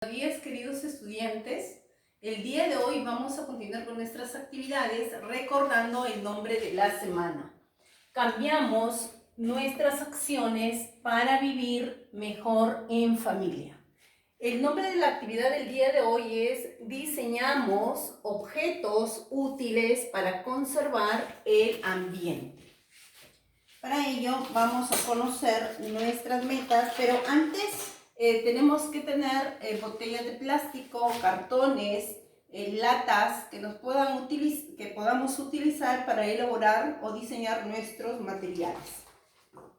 Buenos días, queridos estudiantes. El día de hoy vamos a continuar con nuestras actividades recordando el nombre de la semana. Cambiamos nuestras acciones para vivir mejor en familia. El nombre de la actividad del día de hoy es diseñamos objetos útiles para conservar el ambiente. Para ello vamos a conocer nuestras metas, pero antes tenemos que tener botellas de plástico, cartones, latas que podamos utilizar para elaborar o diseñar nuestros materiales.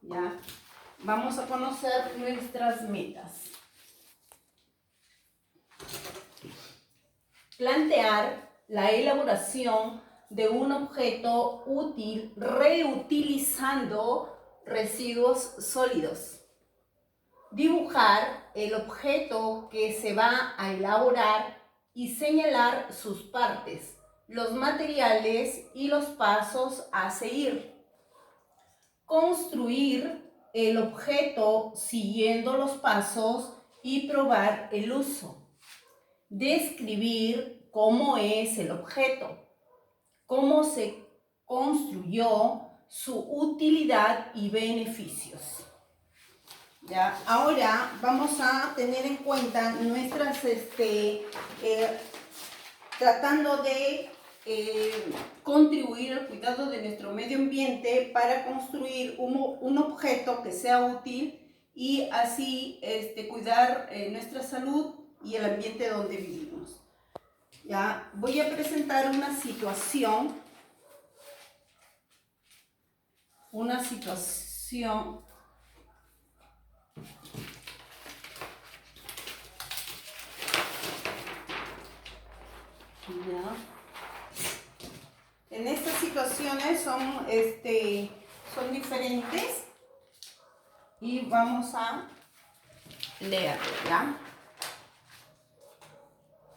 ¿Ya? Vamos a conocer nuestras metas. Plantear la elaboración de un objeto útil reutilizando residuos sólidos. Dibujar el objeto que se va a elaborar y señalar sus partes, los materiales y los pasos a seguir. Construir el objeto siguiendo los pasos y probar el uso. Describir cómo es el objeto, cómo se construyó, su utilidad y beneficios. ¿Ya? Ahora vamos a tener en cuenta nuestras, tratando de contribuir al cuidado de nuestro medio ambiente para construir un objeto que sea útil y así cuidar nuestra salud y el ambiente donde vivimos. ¿Ya? Voy a presentar una situación. ¿Ya? En estas situaciones son diferentes y vamos a leerlo, ¿ya?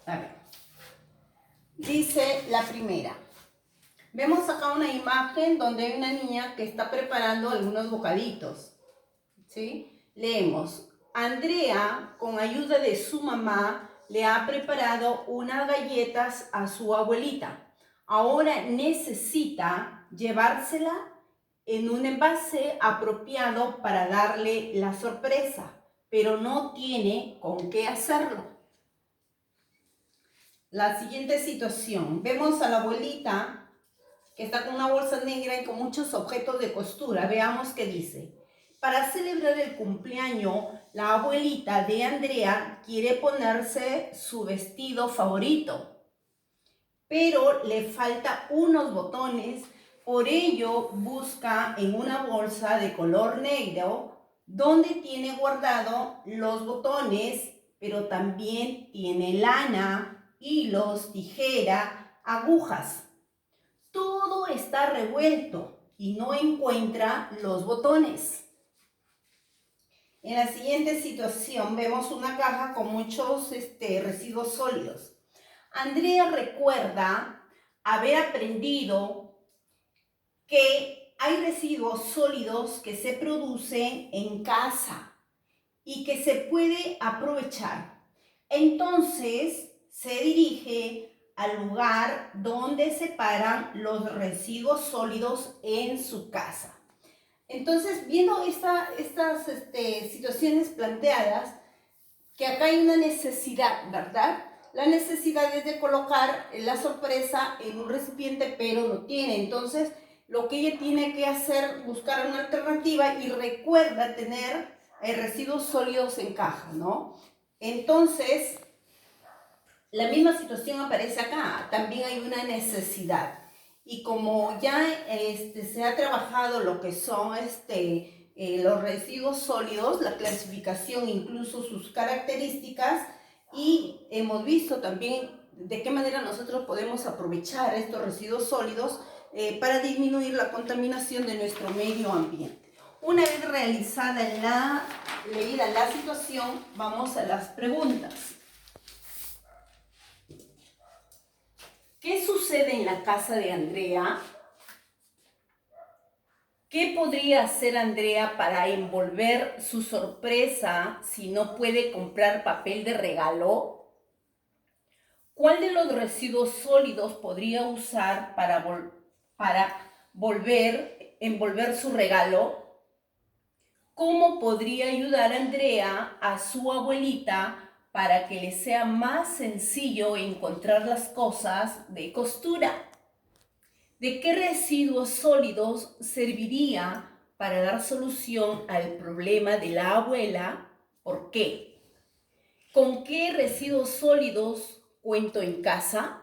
A ver. Dice la primera. Vemos acá una imagen donde hay una niña que está preparando algunos bocaditos, ¿sí? Leemos. Andrea, con ayuda de su mamá, le ha preparado unas galletas a su abuelita. Ahora necesita llevársela en un envase apropiado para darle la sorpresa, pero no tiene con qué hacerlo. La siguiente situación. Vemos a la abuelita que está con una bolsa negra y con muchos objetos de costura. Veamos qué dice. Para celebrar el cumpleaños, la abuelita de Andrea quiere ponerse su vestido favorito, pero le falta unos botones. Por ello busca en una bolsa de color negro donde tiene guardado los botones, pero también tiene lana, hilos, tijera, agujas. Todo está revuelto y no encuentra los botones. En la siguiente situación vemos una caja con muchos residuos sólidos. Andrea recuerda haber aprendido que hay residuos sólidos que se producen en casa y que se puede aprovechar. Entonces se dirige al lugar donde separan los residuos sólidos en su casa. Entonces, viendo estas situaciones planteadas, que acá hay una necesidad, ¿verdad? La necesidad es de colocar la sorpresa en un recipiente, pero no tiene. Entonces, lo que ella tiene que hacer, buscar una alternativa y recuerda tener residuos sólidos en caja, ¿no? Entonces, la misma situación aparece acá. También hay una necesidad. Y como ya se ha trabajado lo que son los residuos sólidos, la clasificación, incluso sus características, y hemos visto también de qué manera nosotros podemos aprovechar estos residuos sólidos para disminuir la contaminación de nuestro medio ambiente. Una vez leída la situación, vamos a las preguntas. ¿Qué sucede en la casa de Andrea? ¿Qué podría hacer Andrea para envolver su sorpresa si no puede comprar papel de regalo? ¿Cuál de los residuos sólidos podría usar para envolver su regalo? ¿Cómo podría ayudar Andrea a su abuelita para que le sea más sencillo encontrar las cosas de costura? ¿De qué residuos sólidos serviría para dar solución al problema de la abuela? ¿Por qué? ¿Con qué residuos sólidos cuento en casa?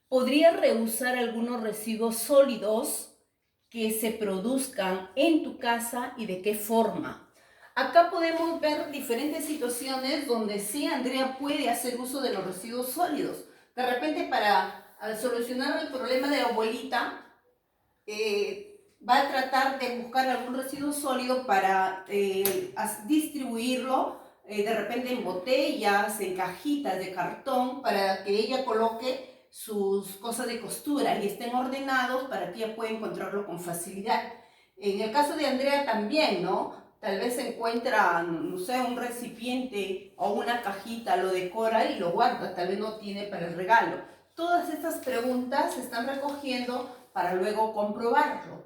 ¿Podría reusar algunos residuos sólidos que se produzcan en tu casa y de qué forma? Acá podemos ver diferentes situaciones donde sí Andrea puede hacer uso de los residuos sólidos. De repente para solucionar el problema de la abuelita, va a tratar de buscar algún residuo sólido para distribuirlo de repente en botellas, en cajitas de cartón, para que ella coloque sus cosas de costura y estén ordenados para que ella pueda encontrarlo con facilidad. En el caso de Andrea también, ¿no? Tal vez se encuentra, no sé, un recipiente o una cajita, lo decora y lo guarda, tal vez no tiene para el regalo. Todas estas preguntas se están recogiendo para luego comprobarlo.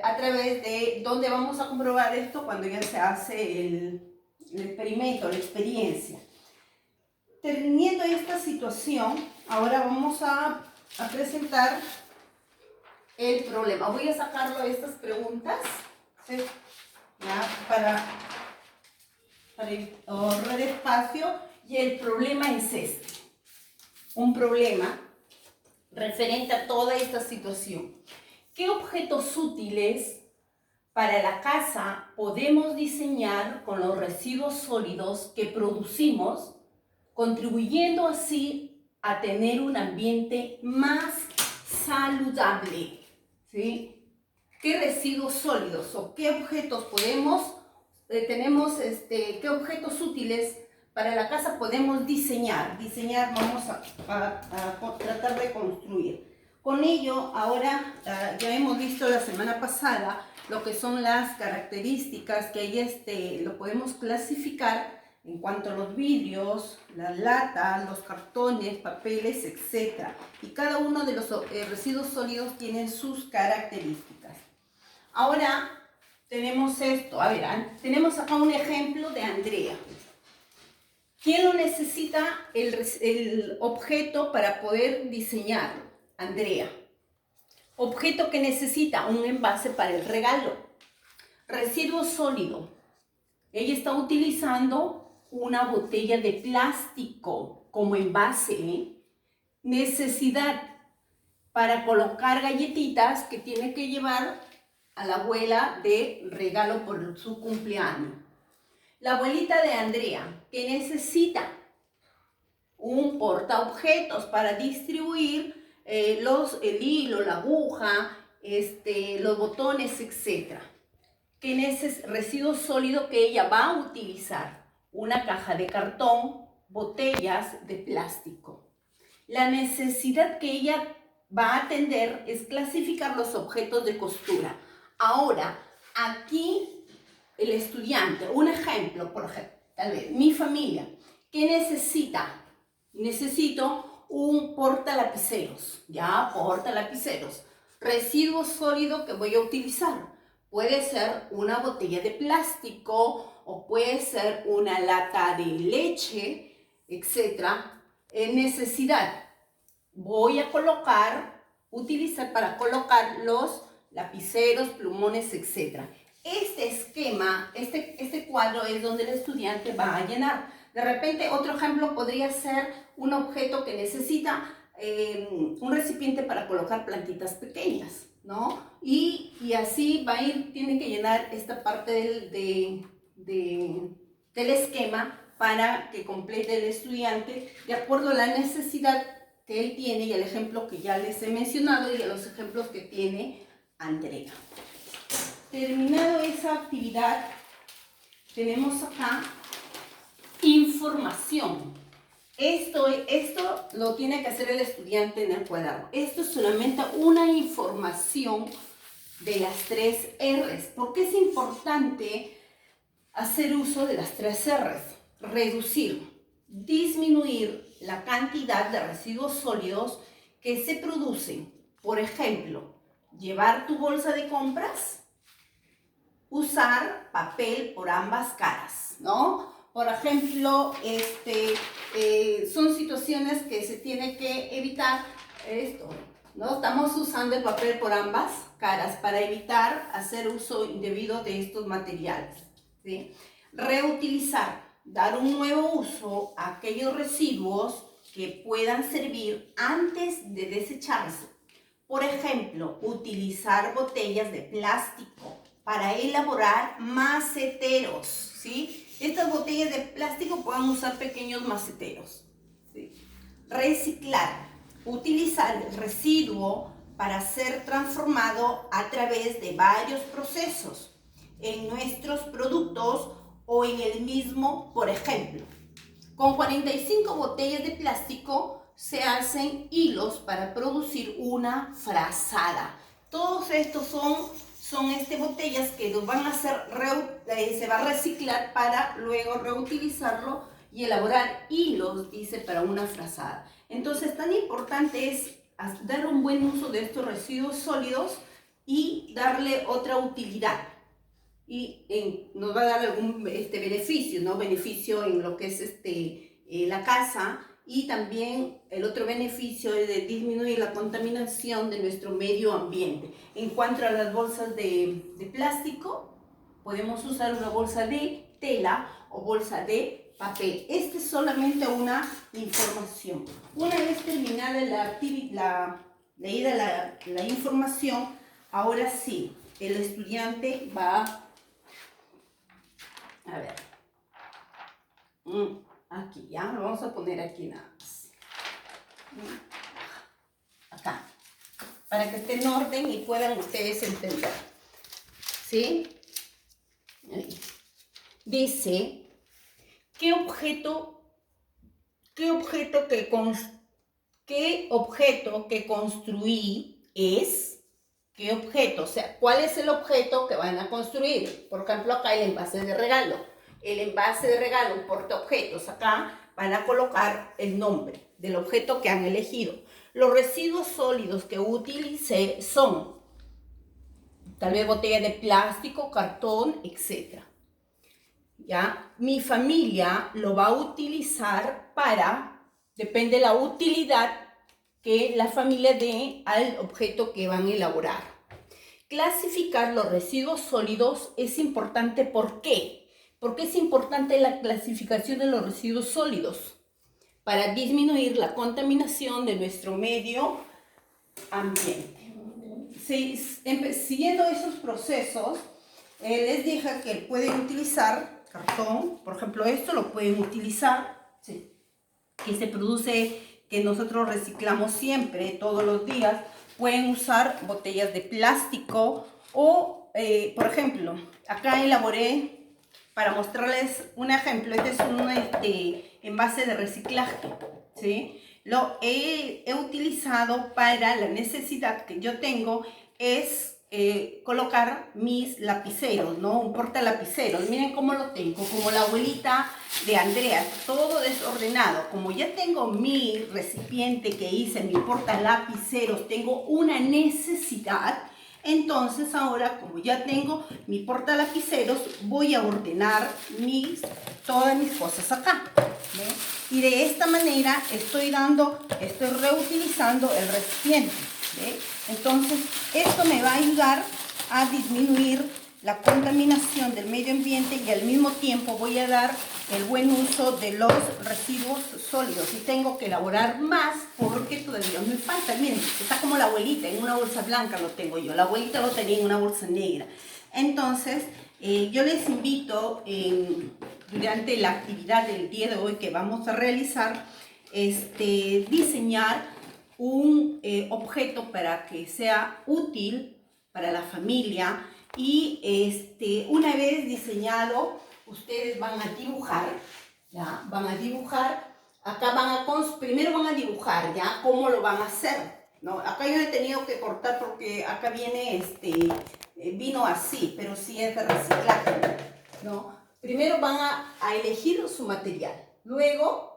A través de dónde vamos a comprobar esto cuando ya se hace el experimento, la experiencia. Teniendo esta situación, ahora vamos a presentar el problema. Voy a sacarlo de estas preguntas, ¿sí? Ya, para ahorrar espacio. Y el problema es este. Un problema referente a toda esta situación. ¿Qué objetos útiles para la casa podemos diseñar con los residuos sólidos que producimos, contribuyendo así a tener un ambiente más saludable? ¿Sí? ¿Qué residuos sólidos o qué objetos qué objetos útiles para la casa podemos diseñar? Vamos a tratar de construir. Con ello, ahora ya hemos visto la semana pasada lo que son las características que ahí lo podemos clasificar en cuanto a los vidrios, las latas, los cartones, papeles, etc. Y cada uno de los residuos sólidos tiene sus características. Ahora tenemos esto. A ver, tenemos acá un ejemplo de Andrea. ¿Quién lo necesita el objeto para poder diseñarlo? Andrea. Objeto que necesita un envase para el regalo. Residuo sólido. Ella está utilizando una botella de plástico como envase, ¿eh? Necesidad para colocar galletitas que tiene que llevar a la abuela de regalo por su cumpleaños. La abuelita de Andrea, que necesita un portaobjetos para distribuir el hilo, la aguja, los botones, etc. Residuo sólido que ella va a utilizar: una caja de cartón, botellas de plástico. La necesidad que ella va a atender es clasificar los objetos de costura. Ahora, aquí el estudiante, un ejemplo, por ejemplo, tal vez mi familia, ¿qué necesita? Necesito un portalapiceros, ya, portalapiceros. Residuo sólido que voy a utilizar. Puede ser una botella de plástico o puede ser una lata de leche, etc. Necesidad. Voy a utilizar para colocar los lapiceros, plumones, etc. Este esquema, este cuadro es donde el estudiante va a llenar. De repente, otro ejemplo podría ser un objeto que necesita un recipiente para colocar plantitas pequeñas, ¿no? Y así tiene que llenar esta parte del esquema para que complete el estudiante de acuerdo a la necesidad que él tiene y el ejemplo que ya les he mencionado y a los ejemplos que tiene Andrea. Terminado esa actividad, tenemos acá información. Esto lo tiene que hacer el estudiante en el cuaderno. Esto es solamente una información de las 3 R's. ¿Por qué es importante hacer uso de las 3 R's? Reducir, disminuir la cantidad de residuos sólidos que se producen. Por ejemplo, llevar tu bolsa de compras, usar papel por ambas caras, ¿no? Por ejemplo, son situaciones que se tiene que evitar esto, ¿no? Estamos usando el papel por ambas caras para evitar hacer uso indebido de estos materiales, ¿sí? Reutilizar, dar un nuevo uso a aquellos residuos que puedan servir antes de desecharse. Por ejemplo, utilizar botellas de plástico para elaborar maceteros, ¿sí? Estas botellas de plástico pueden usar pequeños maceteros, ¿sí? Reciclar, utilizar el residuo para ser transformado a través de varios procesos en nuestros productos o en el mismo. Por ejemplo, con 45 botellas de plástico se hacen hilos para producir una frazada. Todos estos son botellas que van a ser, se va a reciclar para luego reutilizarlo y elaborar hilos, dice, para una frazada. Entonces, tan importante es dar un buen uso de estos residuos sólidos y darle otra utilidad. Y nos va a dar algún beneficio, ¿no? Beneficio en lo que es la casa, y también el otro beneficio es de disminuir la contaminación de nuestro medio ambiente. En cuanto a las bolsas de plástico, podemos usar una bolsa de tela o bolsa de papel. Esta es solamente una información. Una vez terminada leída la información, ahora sí, el estudiante va a ver. Aquí, ya, lo vamos a poner aquí nada más. Acá. Para que esté en orden y puedan ustedes entender. ¿Sí? Ahí. Dice, ¿qué objeto que construí es? ¿Qué objeto? O sea, ¿cuál es el objeto que van a construir? Por ejemplo, acá el envase de regalo. El envase de regalo, un portaobjetos. Acá van a colocar el nombre del objeto que han elegido. Los residuos sólidos que utilicé son tal vez botella de plástico, cartón, etc. ¿Ya? Mi familia lo va a utilizar depende de la utilidad que la familia dé al objeto que van a elaborar. Clasificar los residuos sólidos es importante. ¿Por qué? Porque es importante la clasificación de los residuos sólidos para disminuir la contaminación de nuestro medio ambiente. Siguiendo esos procesos, les dije que pueden utilizar cartón. Por ejemplo, esto lo pueden utilizar, ¿sí? Que se produce, que nosotros reciclamos siempre, todos los días. Pueden usar botellas de plástico o, por ejemplo, acá elaboré, para mostrarles un ejemplo, este es un envase de reciclaje, ¿sí? Lo he utilizado para la necesidad que yo tengo, es colocar mis lapiceros, ¿no? Un portalapiceros. Miren cómo lo tengo, como la abuelita de Andrea, todo desordenado. Como ya tengo mi recipiente que hice, mi portalapiceros, tengo una necesidad. Entonces ahora, como ya tengo mi portalapiceros, voy a ordenar todas mis cosas acá, ¿ven? Y de esta manera estoy reutilizando el recipiente, ¿ven? Entonces esto me va a ayudar a disminuir la contaminación del medio ambiente y al mismo tiempo voy a dar el buen uso de los residuos sólidos. Y tengo que elaborar más porque todavía me falta. Miren, está como la abuelita, en una bolsa blanca lo tengo yo. La abuelita lo tenía en una bolsa negra. Entonces, yo les invito durante la actividad del día de hoy que vamos a realizar, diseñar un objeto para que sea útil para la familia. Y una vez diseñado, ustedes van a dibujar, ¿ya? Van a dibujar, acá primero van a dibujar, ¿ya? ¿Cómo lo van a hacer? ¿no? Acá yo he tenido que cortar porque acá viene, vino así, pero sí es de reciclaje, ¿no? Primero van a elegir su material, luego,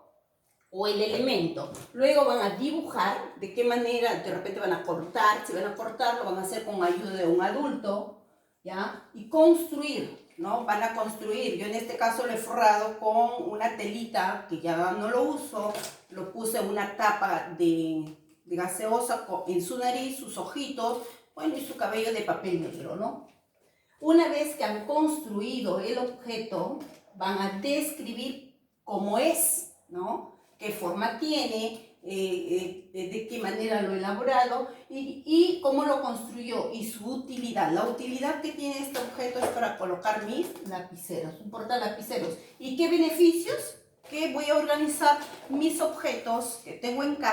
o el elemento, luego van a dibujar de qué manera, de repente van a cortar, si van a cortar lo van a hacer con ayuda de un adulto, ¿ya? Y construir, ¿no? Van a construir, yo en este caso lo he forrado con una telita que ya no lo uso, lo puse una tapa de gaseosa en su nariz, sus ojitos, bueno, y su cabello de papel negro, ¿no? Una vez que han construido el objeto, van a describir cómo es, ¿no? Qué forma tiene, de qué manera lo he elaborado y cómo lo construyó y su utilidad. La utilidad que tiene este objeto es para colocar mis lapiceros, un portalapiceros. ¿Y qué beneficios? Que voy a organizar mis objetos que tengo en casa